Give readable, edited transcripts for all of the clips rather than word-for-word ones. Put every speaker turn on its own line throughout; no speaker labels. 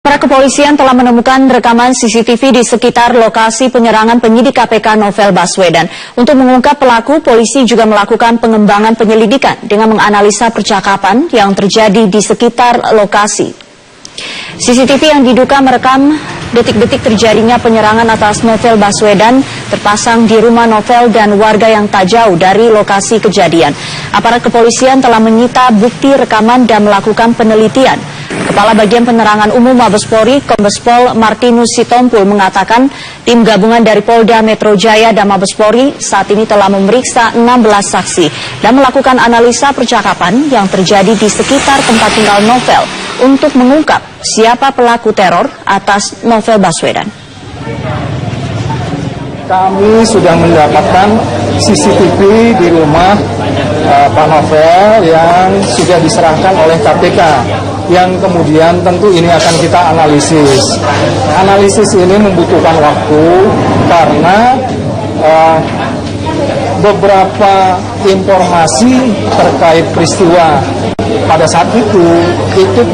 Para kepolisian telah menemukan rekaman CCTV di sekitar lokasi penyerangan penyidik KPK Novel Baswedan. Untuk mengungkap pelaku, polisi juga melakukan pengembangan penyelidikan dengan menganalisa percakapan yang terjadi di sekitar lokasi. CCTV yang diduga merekam detik-detik terjadinya penyerangan atas Novel Baswedan terpasang di rumah Novel dan warga yang tak jauh dari lokasi kejadian. Aparat kepolisian telah menyita bukti rekaman dan melakukan penelitian. Kepala Bagian Penerangan Umum Mabes Polri, Kombes Pol Martinus Sitompul mengatakan tim gabungan dari Polda Metro Jaya dan Mabes Polri saat ini telah memeriksa 16 saksi dan melakukan analisa percakapan yang terjadi di sekitar tempat tinggal Novel untuk mengungkap siapa pelaku teror atas Novel Baswedan.
Kami sudah mendapatkan CCTV di rumah Pak Novel yang sudah diserahkan oleh KPK, yang kemudian tentu ini akan kita analisis. Analisis ini membutuhkan waktu karena beberapa informasi terkait peristiwa pada saat itu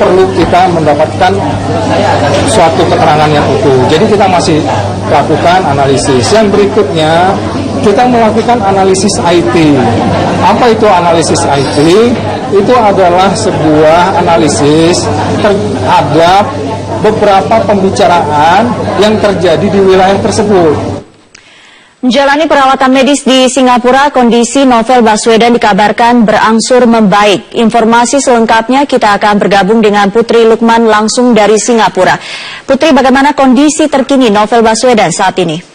perlu kita mendapatkan suatu keterangan yang utuh. Jadi kita masih lakukan analisis. Yang berikutnya kita melakukan analisis IT. Apa itu analisis IT? Itu adalah sebuah analisis terhadap beberapa pembicaraan yang terjadi di wilayah tersebut.
Menjalani perawatan medis di Singapura, kondisi Novel Baswedan dikabarkan berangsur membaik. Informasi selengkapnya kita akan bergabung dengan Putri Lukman langsung dari Singapura. Putri, bagaimana kondisi terkini Novel Baswedan saat ini?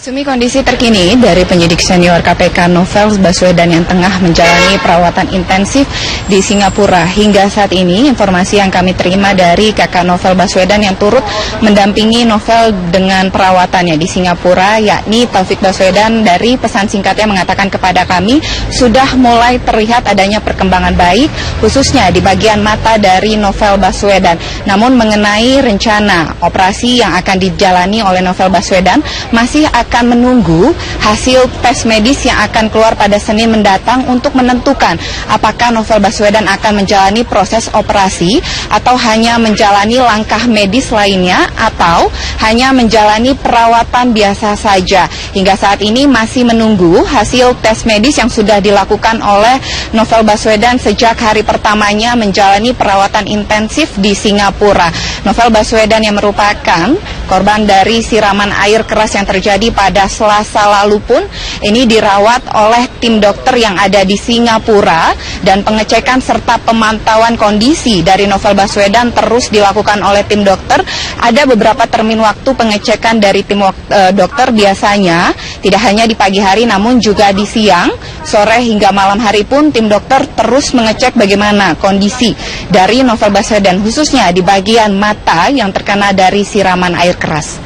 Sumi, kondisi terkini dari penyidik senior KPK Novel Baswedan yang tengah menjalani perawatan intensif di Singapura. Hingga saat ini informasi yang kami terima dari kakak Novel Baswedan yang turut mendampingi Novel dengan perawatannya di Singapura, yakni Taufik Baswedan, dari pesan singkatnya mengatakan kepada kami sudah mulai terlihat adanya perkembangan baik khususnya di bagian mata dari Novel Baswedan. Namun mengenai rencana operasi yang akan dijalani oleh Novel Baswedan masih akan menunggu hasil tes medis yang akan keluar pada Senin mendatang untuk menentukan apakah Novel Baswedan akan menjalani proses operasi atau hanya menjalani langkah medis lainnya atau hanya menjalani perawatan biasa saja. Hingga saat ini masih menunggu hasil tes medis yang sudah dilakukan oleh Novel Baswedan sejak hari pertamanya menjalani perawatan intensif di Singapura. Novel Baswedan yang merupakan korban dari siraman air keras yang terjadi pada Selasa lalu pun ini dirawat oleh tim dokter yang ada di Singapura, dan pengecekan serta pemantauan kondisi dari Novel Baswedan terus dilakukan oleh tim dokter. Ada beberapa termin waktu pengecekan dari tim dokter, biasanya tidak hanya di pagi hari namun juga di siang, sore hingga malam hari pun tim dokter terus mengecek bagaimana kondisi dari Novel Baswedan khususnya di bagian mata yang terkena dari siraman air keras.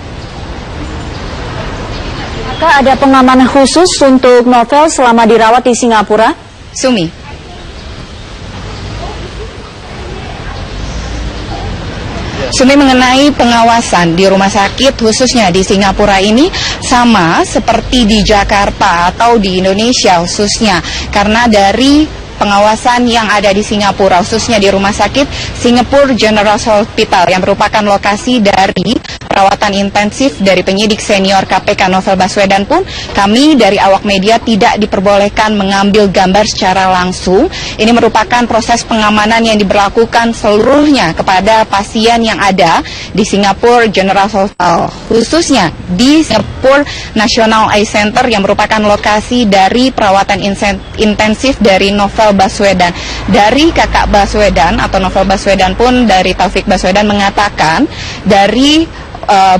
Apakah ada pengamanan khusus untuk Novel selama dirawat di Singapura?
Sumi. Sumi, mengenai pengawasan di rumah sakit khususnya di Singapura ini sama seperti di Jakarta atau di Indonesia khususnya, karena dari pengawasan yang ada di Singapura khususnya di rumah sakit Singapore General Hospital yang merupakan lokasi dari perawatan intensif dari penyidik senior KPK Novel Baswedan pun kami dari awak media tidak diperbolehkan mengambil gambar secara langsung. Ini merupakan proses pengamanan yang diberlakukan seluruhnya kepada pasien yang ada di Singapore General Hospital, khususnya di Singapore National Eye Center yang merupakan lokasi dari perawatan intensif dari Novel Baswedan. Dari kakak Baswedan atau Novel Baswedan pun, dari Taufik Baswedan, mengatakan dari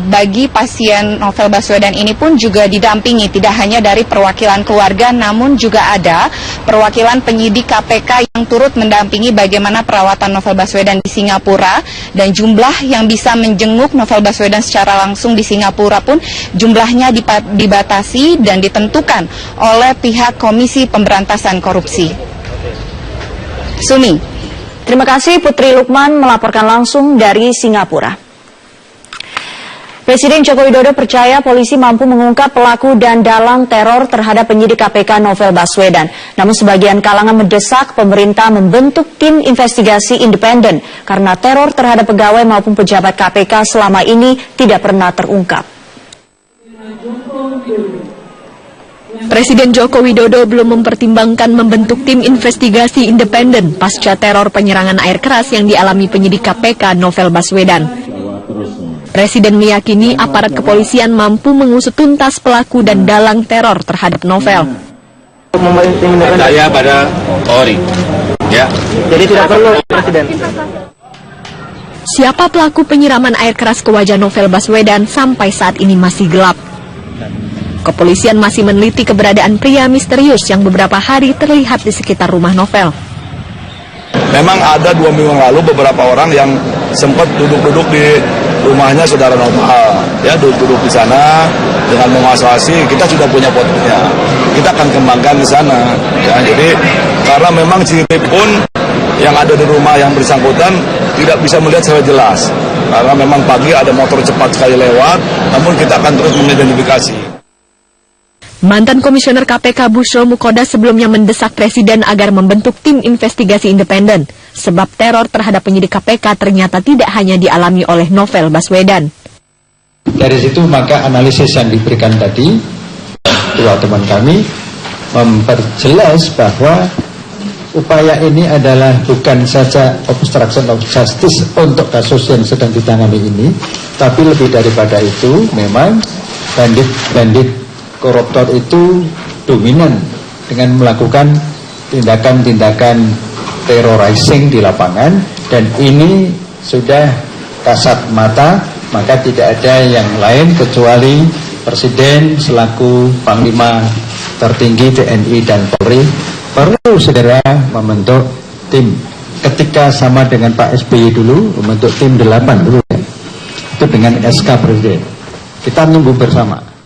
bagi pasien Novel Baswedan ini pun juga didampingi tidak hanya dari perwakilan keluarga namun juga ada perwakilan penyidik KPK yang turut mendampingi bagaimana perawatan Novel Baswedan di Singapura, dan jumlah yang bisa menjenguk Novel Baswedan secara langsung di Singapura pun jumlahnya dibatasi dan ditentukan oleh pihak Komisi Pemberantasan Korupsi. Sumi.
Terima kasih Putri Lukman melaporkan langsung dari Singapura. Presiden Joko Widodo percaya polisi mampu mengungkap pelaku dan dalang teror terhadap penyidik KPK Novel Baswedan. Namun sebagian kalangan mendesak pemerintah membentuk tim investigasi independen karena teror terhadap pegawai maupun pejabat KPK selama ini tidak pernah terungkap.
Presiden Joko Widodo belum mempertimbangkan membentuk tim investigasi independen pasca teror penyerangan air keras yang dialami penyidik KPK Novel Baswedan. Presiden meyakini aparat kepolisian mampu mengusut tuntas pelaku dan dalang teror terhadap Novel.
Percaya pada Polri, ya.
Jadi tidak perlu Presiden.
Siapa pelaku penyiraman air keras ke wajah Novel Baswedan sampai saat ini masih gelap. Kepolisian masih meneliti keberadaan pria misterius yang beberapa hari terlihat di sekitar rumah Novel.
Memang ada 2 minggu yang lalu beberapa orang yang sempat duduk-duduk di rumahnya saudara Novel, ya, duduk-duduk di sana dengan menguasai. Kita sudah punya fotonya, kita akan kembangkan di sana, ya. Jadi karena memang CCTV pun yang ada di rumah yang bersangkutan tidak bisa melihat secara jelas, karena memang pagi ada motor cepat sekali lewat, namun kita akan terus mengidentifikasi.
Mantan Komisioner KPK Bushro Mukoda sebelumnya mendesak Presiden agar membentuk tim investigasi independen, sebab teror terhadap penyidik KPK ternyata tidak hanya dialami oleh Novel Baswedan.
Dari situ maka analisis yang diberikan tadi, dua teman kami memperjelas bahwa upaya ini adalah bukan saja obstruction of justice untuk kasus yang sedang ditangani ini, tapi lebih daripada itu memang bandit koruptor itu dominan dengan melakukan tindakan-tindakan terrorizing di lapangan, dan ini sudah kasat mata, maka tidak ada yang lain kecuali Presiden selaku Panglima tertinggi TNI dan Polri perlu segera membentuk tim. Ketika sama dengan Pak SBY dulu membentuk tim 8 dulu, itu dengan SK Presiden. Kita nunggu bersama.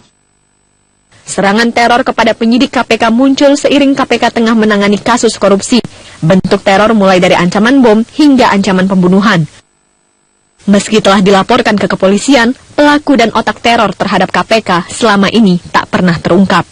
Serangan teror kepada penyidik KPK muncul seiring KPK tengah menangani kasus korupsi. Bentuk teror mulai dari ancaman bom hingga ancaman pembunuhan. Meski telah dilaporkan ke kepolisian, pelaku dan otak teror terhadap KPK selama ini tak pernah terungkap.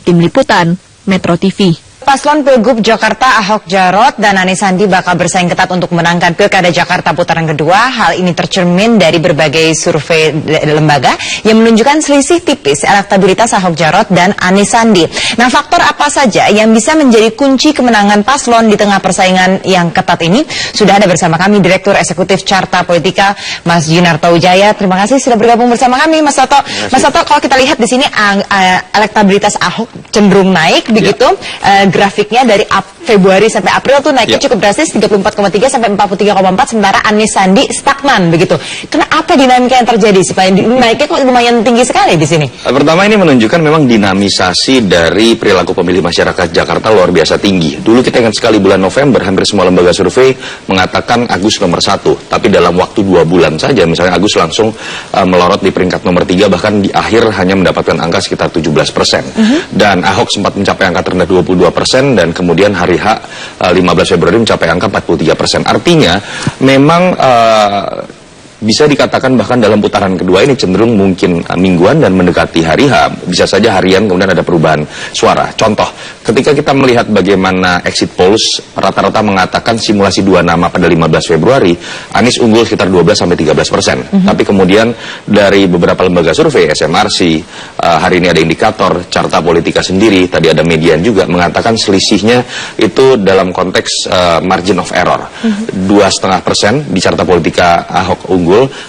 Tim Liputan, Metro TV.
Paslon Pilgub Jakarta Ahok Jarot dan Anies Sandi bakal bersaing ketat untuk menangkan Pilkada Jakarta putaran kedua. Hal ini tercermin dari berbagai survei lembaga yang menunjukkan selisih tipis elektabilitas Ahok Jarot dan Anies Sandi. Nah, faktor apa saja yang bisa menjadi kunci kemenangan paslon di tengah persaingan yang ketat ini? Sudah ada bersama kami Direktur Eksekutif Carta Politika, Mas Yunarto Wijaya. Terima kasih sudah bergabung bersama kami, Mas Toto. Mas Toto, kalau kita lihat di sini elektabilitas Ahok cenderung naik, begitu. Grafiknya dari Februari sampai April tuh naiknya cukup drastis 34,3 sampai 43,4, sementara Anies Sandi stagnan begitu. Kenapa dinamika yang terjadi supaya naiknya kok lumayan tinggi sekali di sini?
Pertama, ini menunjukkan memang dinamisasi dari perilaku pemilih masyarakat Jakarta luar biasa tinggi. Dulu kita ingat sekali bulan November hampir semua lembaga survei mengatakan Agus nomor 1, tapi dalam waktu 2 bulan saja misalnya Agus langsung melorot di peringkat nomor 3, bahkan di akhir hanya mendapatkan angka sekitar 17%. Dan Ahok sempat mencapai angka terendah 22%, dan kemudian hari H 15 Februari mencapai angka 43%. Artinya memang bisa dikatakan bahkan dalam putaran kedua ini cenderung mungkin mingguan dan mendekati hari H, bisa saja harian kemudian ada perubahan suara. Contoh, ketika kita melihat bagaimana exit polls rata-rata mengatakan simulasi 2 nama pada 15 Februari, Anies unggul sekitar 12-13%. Tapi kemudian dari beberapa lembaga survei, SMRC, hari ini ada indikator, Carta Politika sendiri, tadi ada Median juga, mengatakan selisihnya itu dalam konteks margin of error. 2,5% di Carta Politika Ahok unggul,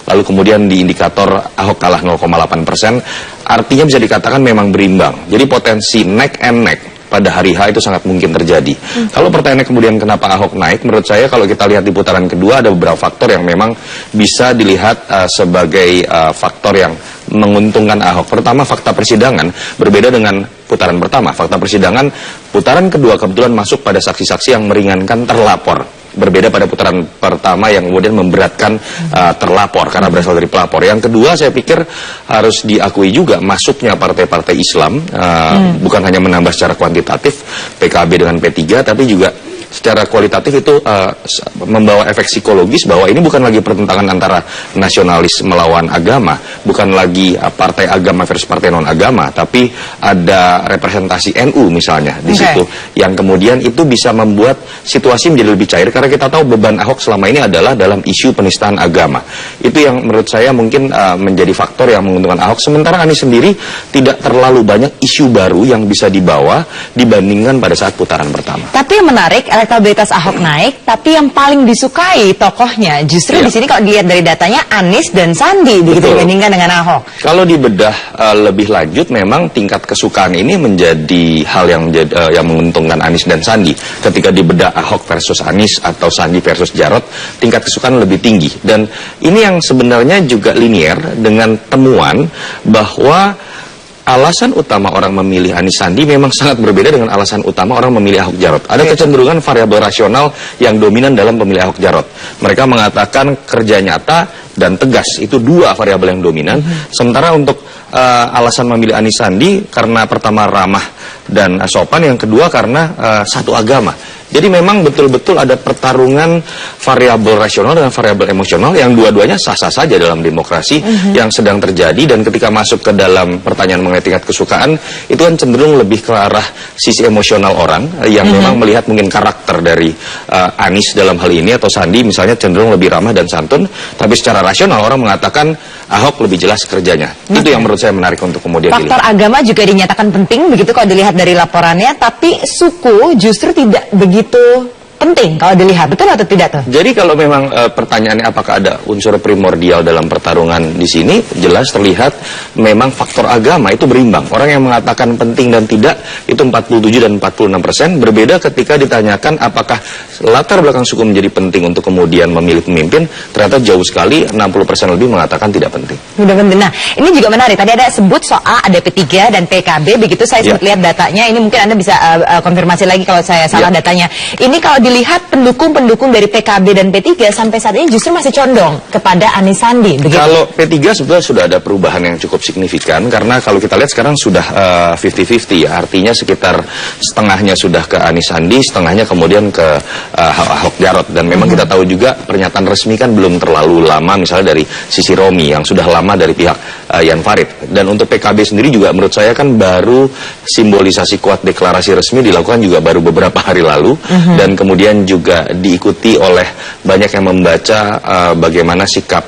lalu kemudian di indikator Ahok kalah 0,8%, artinya bisa dikatakan memang berimbang. Jadi potensi neck and neck pada hari H itu sangat mungkin terjadi. Kalau pertanyaannya kemudian kenapa Ahok naik, menurut saya kalau kita lihat di putaran kedua ada beberapa faktor yang memang bisa dilihat sebagai faktor yang menguntungkan Ahok. Pertama, fakta persidangan berbeda dengan putaran pertama. Fakta persidangan putaran kedua kebetulan masuk pada saksi-saksi yang meringankan terlapor. Berbeda pada putaran pertama yang kemudian memberatkan terlapor karena berasal dari pelapor. Yang kedua, saya pikir harus diakui juga masuknya partai-partai Islam, bukan hanya menambah secara kuantitatif PKB dengan P3, tapi juga secara kualitatif itu membawa efek psikologis bahwa ini bukan lagi pertentangan antara nasionalis melawan agama, bukan lagi partai agama versus partai non agama, tapi ada representasi NU misalnya di situ, yang kemudian itu bisa membuat situasi menjadi lebih cair, karena kita tahu beban Ahok selama ini adalah dalam isu penistaan agama. Itu yang menurut saya mungkin menjadi faktor yang menguntungkan Ahok. Sementara Anies sendiri tidak terlalu banyak isu baru yang bisa dibawa dibandingkan pada saat putaran pertama.
Tapi yang menarik, elektabilitas Ahok naik, tapi yang paling disukai tokohnya justru di sini kalau dilihat dari datanya Anies dan Sandi begitu dibandingkan dengan Ahok.
Kalau dibedah lebih lanjut, memang tingkat kesukaan ini menjadi hal yang menguntungkan Anies dan Sandi. Ketika dibedah Ahok versus Anies atau Sandi versus Jarot, tingkat kesukaan lebih tinggi. Dan ini yang sebenarnya juga linier dengan temuan bahwa alasan utama orang memilih Anies Sandi memang sangat berbeda dengan alasan utama orang memilih Ahok Jarot. Ada kecenderungan variabel rasional yang dominan dalam pemilih Ahok Jarot. Mereka mengatakan kerja nyata dan tegas, itu dua variabel yang dominan. Sementara untuk alasan memilih Anies Sandi karena pertama ramah dan sopan, yang kedua karena satu agama. Jadi memang betul-betul ada pertarungan variabel rasional dengan variabel emosional yang dua-duanya sah-sah saja dalam demokrasi yang sedang terjadi. Dan ketika masuk ke dalam pertanyaan mengenai tingkat kesukaan, itu kan cenderung lebih ke arah sisi emosional orang yang memang melihat mungkin karakter dari Anies dalam hal ini atau Sandi misalnya cenderung lebih ramah dan santun, tapi secara rasional orang mengatakan Ahok lebih jelas kerjanya. Itu yang menurut saya menarik untuk kemudian
faktor agama juga dinyatakan penting begitu kalau dilihat dari laporannya, tapi suku justru tidak begitu penting kalau dilihat, betul atau tidak tuh?
Jadi kalau memang pertanyaannya apakah ada unsur primordial dalam pertarungan di sini, jelas terlihat memang faktor agama itu berimbang. Orang yang mengatakan penting dan tidak itu 47 dan 46%, berbeda ketika ditanyakan apakah latar belakang suku menjadi penting untuk kemudian memilih pemimpin, ternyata jauh sekali 60% lebih mengatakan tidak penting.
Sudah penting. Nah, ini juga menarik. Tadi ada sebut soal ada P3 dan PKB, begitu saya sempat lihat datanya. Ini mungkin Anda bisa konfirmasi lagi kalau saya salah datanya. Ini kalau dilihat pendukung-pendukung dari PKB dan P3 sampai saat ini justru masih condong kepada Anies Sandi. Begitu?
Kalau P3 sebetulnya sudah ada perubahan yang cukup signifikan, karena kalau kita lihat sekarang sudah 50-50 ya, artinya sekitar setengahnya sudah ke Anies Sandi, setengahnya kemudian ke Ahok Jarot. Dan memang kita tahu juga pernyataan resmi kan belum terlalu lama, misalnya dari sisi Romi yang sudah lama dari pihak Jan Farid. Dan untuk PKB sendiri juga menurut saya kan baru simbolisasi kuat deklarasi resmi dilakukan juga baru beberapa hari lalu, dan kemudian juga diikuti oleh banyak yang membaca bagaimana sikap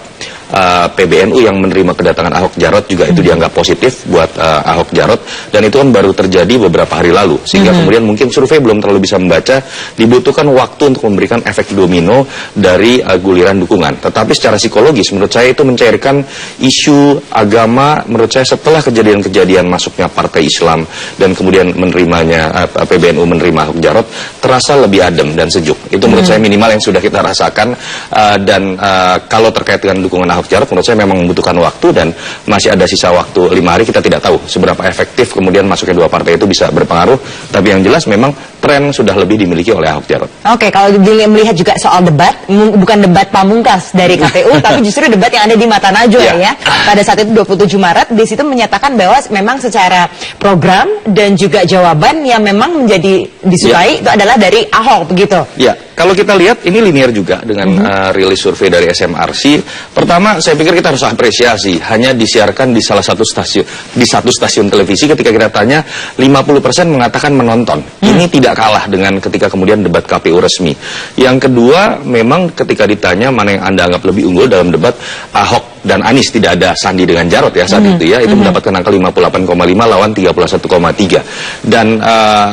PBNU yang menerima kedatangan Ahok Jarot juga itu dianggap positif buat Ahok Jarot, dan itu kan baru terjadi beberapa hari lalu, sehingga kemudian mungkin survei belum terlalu bisa membaca. Dibutuhkan waktu untuk memberikan efek domino dari guliran dukungan. Tetapi secara psikologis menurut saya itu mencairkan isu agama. Menurut saya setelah kejadian-kejadian masuknya partai Islam dan kemudian menerimanya PBNU menerima Ahok Jarot, terasa lebih adem dan sejuk. Itu menurut saya minimal yang sudah kita rasakan. Dan kalau terkait dengan dukungan Ahok Jarot, menurut saya memang membutuhkan waktu, dan masih ada sisa waktu 5 hari. Kita tidak tahu seberapa efektif kemudian masuknya dua partai itu bisa berpengaruh, tapi yang jelas memang tren sudah lebih dimiliki oleh Ahok Jarot.
Oke, kalau melihat juga soal debat, bukan debat pamungkas dari KPU, tapi justru debat yang ada di Mata Najwa ya. Pada saat itu 27 Maret, di situ menyatakan bahwa memang secara program dan juga jawaban yang memang menjadi disukai itu adalah dari Ahok, begitu.
Ya, kalau kita lihat ini linear juga dengan rilis survei dari SMRC. Pertama, saya pikir kita harus apresiasi, hanya disiarkan di salah satu stasiun, di satu stasiun televisi. Ketika kita tanya, 50% mengatakan menonton. Ini tidak kalah dengan ketika kemudian debat KPU resmi. Yang kedua, memang ketika ditanya mana yang Anda anggap lebih unggul dalam debat Ahok dan Anies, tidak ada Sandi dengan Jarot ya saat itu ya, itu mendapatkan angka 58,5 lawan 31,3. Dan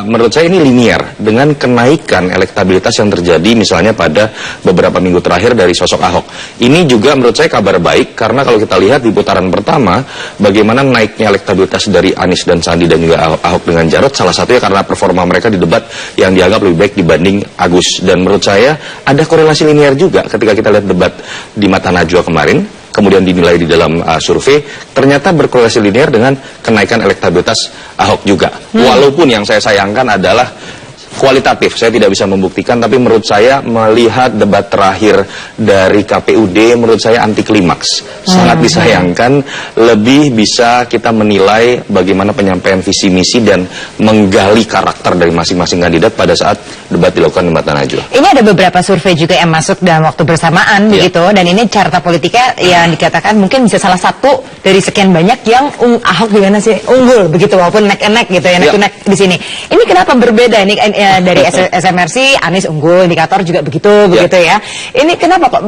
menurut saya ini linear dengan kenaikan elektabilitas yang terjadi misalnya pada beberapa minggu terakhir dari sosok Ahok. Ini juga menurut saya kabar baik, karena kalau kita lihat di putaran pertama bagaimana naiknya elektabilitas dari Anies dan Sandi dan juga Ahok dengan Jarot, salah satunya karena performa mereka di debat yang dianggap lebih baik dibanding Agus. Dan menurut saya ada korelasi linear juga ketika kita lihat debat di Mata Najwa kemarin, kemudian dinilai di dalam survei, ternyata berkorelasi linear dengan kenaikan elektabilitas Ahok juga. Walaupun yang saya sayangkan adalah kualitatif. Saya tidak bisa membuktikan, tapi menurut saya melihat debat terakhir dari KPUD, menurut saya anti klimaks. Sangat disayangkan, lebih bisa kita menilai bagaimana penyampaian visi misi dan menggali karakter dari masing-masing kandidat pada saat debat dilakukan di Mata Najwa.
Ini ada beberapa survei juga yang masuk dalam waktu bersamaan begitu, dan ini carta politika yang dikatakan mungkin bisa salah satu dari sekian banyak yang Ahok gimana sih unggul begitu, walaupun neck-and-neck gitu ya, neck-to-neck di sini. Ini kenapa berbeda ini dari SMRC, Anies unggul, indikator juga begitu ya. Ini kenapa kok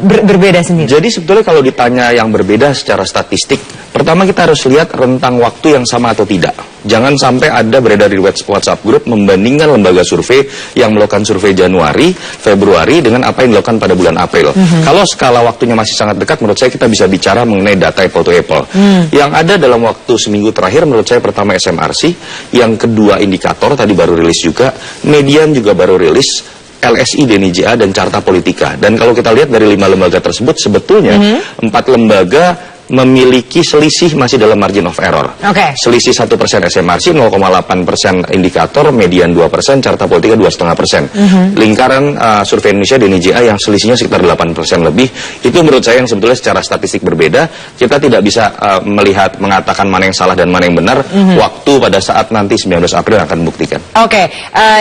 berbeda sendiri?
Jadi sebetulnya kalau ditanya yang berbeda secara statistik, pertama kita harus lihat rentang waktu yang sama atau tidak. Jangan sampai ada beredar di WhatsApp group membandingkan lembaga survei yang melakukan survei Januari, Februari dengan apa yang dilakukan pada bulan April. Kalau skala waktunya masih sangat dekat, menurut saya kita bisa bicara mengenai data apple to apple. Yang ada dalam waktu seminggu terakhir, menurut saya pertama SMRC, yang kedua indikator tadi baru rilis juga, Median juga baru rilis, LSI, DNIJA, dan Carta Politika. Dan kalau kita lihat dari 5 lembaga tersebut, sebetulnya 4 lembaga memiliki selisih masih dalam margin of error. Selisih 1% SMRC, 0,8% indikator, Median 2%, Carta Politika 2,5%. Lingkaran survei Indonesia DNIJA yang selisihnya sekitar 8% lebih. Itu menurut saya yang sebetulnya secara statistik berbeda. Kita tidak bisa mengatakan mana yang salah dan mana yang benar. Waktu pada saat nanti 19 April akan membuktikan.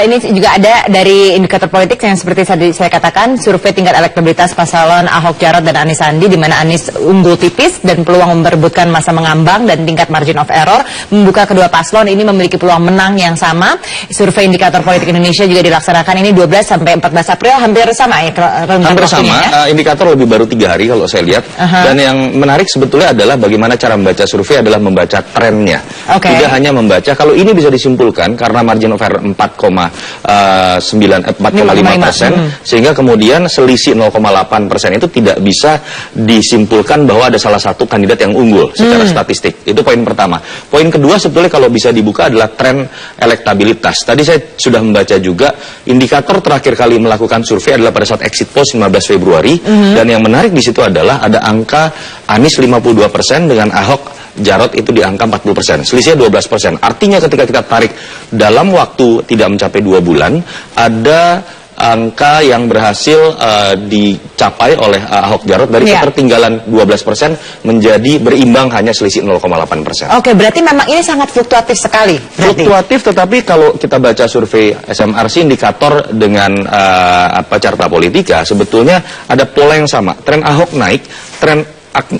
Ini juga ada dari indikator politik yang seperti tadi saya katakan, survei tingkat elektabilitas pasangan Ahok Jarot dan Anies Sandi, di mana Anies unggul tipis dan peluang memperebutkan masa mengambang, dan tingkat margin of error membuka kedua paslon ini memiliki peluang menang yang sama. Survei indikator politik Indonesia juga dilaksanakan ini 12 sampai 14 April, hampir sama ya?
Hampir sama, indikator lebih baru 3 hari kalau saya lihat. Dan yang menarik sebetulnya adalah bagaimana cara membaca survei adalah membaca trennya. Tidak hanya membaca, kalau ini bisa disimpulkan karena margin of error 4,5%, sehingga kemudian selisih 0,8% itu tidak bisa disimpulkan bahwa ada salah satu kandidat yang unggul secara statistik. Itu poin pertama. Poin kedua sebetulnya kalau bisa dibuka adalah tren elektabilitas. Tadi saya sudah membaca juga indikator terakhir kali melakukan survei adalah pada saat exit poll 15 Februari. Dan yang menarik di situ adalah ada angka Anies 52% dengan Ahok Jarot itu di angka 40%, selisihnya 12%. Artinya ketika kita tarik dalam waktu tidak mencapai 2 bulan, ada angka yang berhasil dicapai oleh Ahok Jarot dari ketertinggalan 12% menjadi berimbang hanya selisih 0,8%.
Berarti memang ini sangat fluktuatif sekali.
Fluktuatif, tetapi kalau kita baca survei SMRC indikator dengan Carta Politika, sebetulnya ada pola yang sama. Tren Ahok naik, tren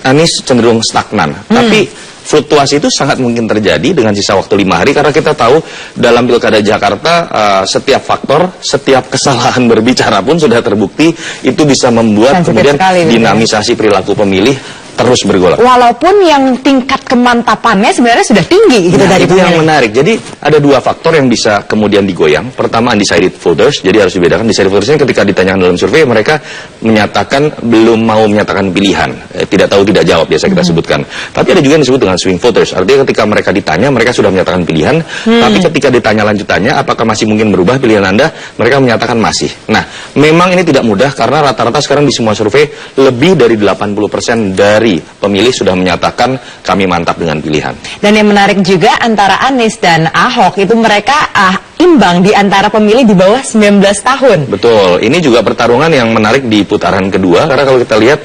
Anies cenderung stagnan. Tapi fluktuasi itu sangat mungkin terjadi dengan sisa waktu 5 hari, karena kita tahu dalam Pilkada Jakarta setiap faktor, setiap kesalahan berbicara pun sudah terbukti itu bisa membuat kemudian dinamisasi perilaku pemilih terus bergolak.
Walaupun yang tingkat kemantapannya sebenarnya sudah tinggi gitu dari
itu yang menarik. Jadi ada 2 faktor yang bisa kemudian digoyang. Pertama, undecided voters. Jadi harus dibedakan. Undecided voters ketika ditanyakan dalam survei, mereka menyatakan belum mau menyatakan pilihan, tidak tahu tidak jawab biasa kita sebutkan. Tapi ada juga yang disebut dengan swing voters. Artinya ketika mereka ditanya, mereka sudah menyatakan pilihan. Tapi ketika ditanya lanjutannya, apakah masih mungkin berubah pilihan Anda? Mereka menyatakan masih. Nah, memang ini tidak mudah karena rata-rata sekarang di semua survei lebih dari 80% dari pemilih sudah menyatakan kami mantap dengan pilihan.
Dan yang menarik juga antara Anies dan Ahok itu mereka imbang di antara pemilih di bawah 19 tahun.
Betul, ini juga pertarungan yang menarik di putaran kedua, karena kalau kita lihat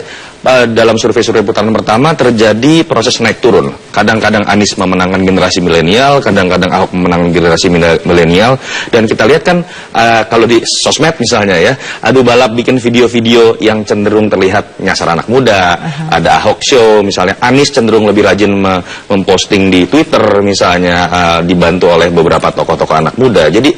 dalam survei-survei putaran pertama terjadi proses naik turun. Kadang-kadang Anies memenangkan generasi milenial, kadang-kadang Ahok memenangkan generasi milenial. Dan kita lihat kan kalau di sosmed misalnya ya, adu balap bikin video-video yang cenderung terlihat nyasar anak muda. Ada Ahok Show misalnya, Anies cenderung lebih rajin memposting di Twitter misalnya, dibantu oleh beberapa tokoh-tokoh anak muda. Jadi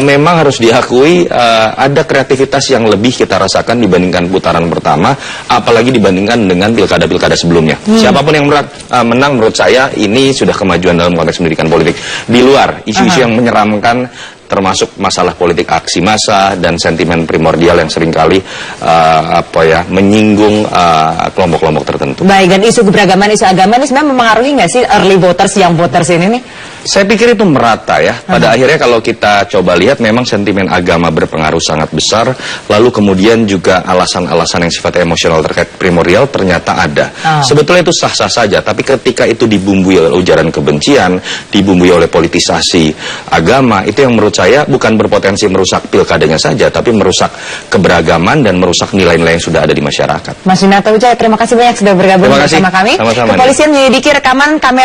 memang harus diakui ada kreativitas yang lebih kita rasakan dibandingkan putaran pertama, apalagi dibandingkan dengan pilkada-pilkada sebelumnya. Siapapun yang menang, menurut saya ini sudah kemajuan dalam konteks pendidikan politik. Di luar isu-isu yang menyeramkan, termasuk masalah politik aksi massa dan sentimen primordial yang seringkali menyinggung kelompok-kelompok tertentu.
Baik, dan isu keberagaman, isu agama ini sebenarnya mempengaruhi nggak sih early voters, young voters ini nih?
Saya pikir itu merata ya. Pada akhirnya kalau kita coba lihat memang sentimen agama berpengaruh sangat besar. Lalu kemudian juga alasan-alasan yang sifatnya emosional terkait primordial ternyata ada. Sebetulnya itu sah-sah saja. Tapi ketika itu dibumbui oleh ujaran kebencian, dibumbui oleh politisasi agama, itu yang menurut saya bukan bukan berpotensi merusak pilkadanya saja, tapi merusak keberagaman dan merusak nilai-nilai yang sudah ada di masyarakat.
Mas Yunarto Wijaya, terima kasih banyak sudah bergabung
Terima kasih.
bersama kami.
Sama-sama,
Kepolisian menyelidiki rekaman kamera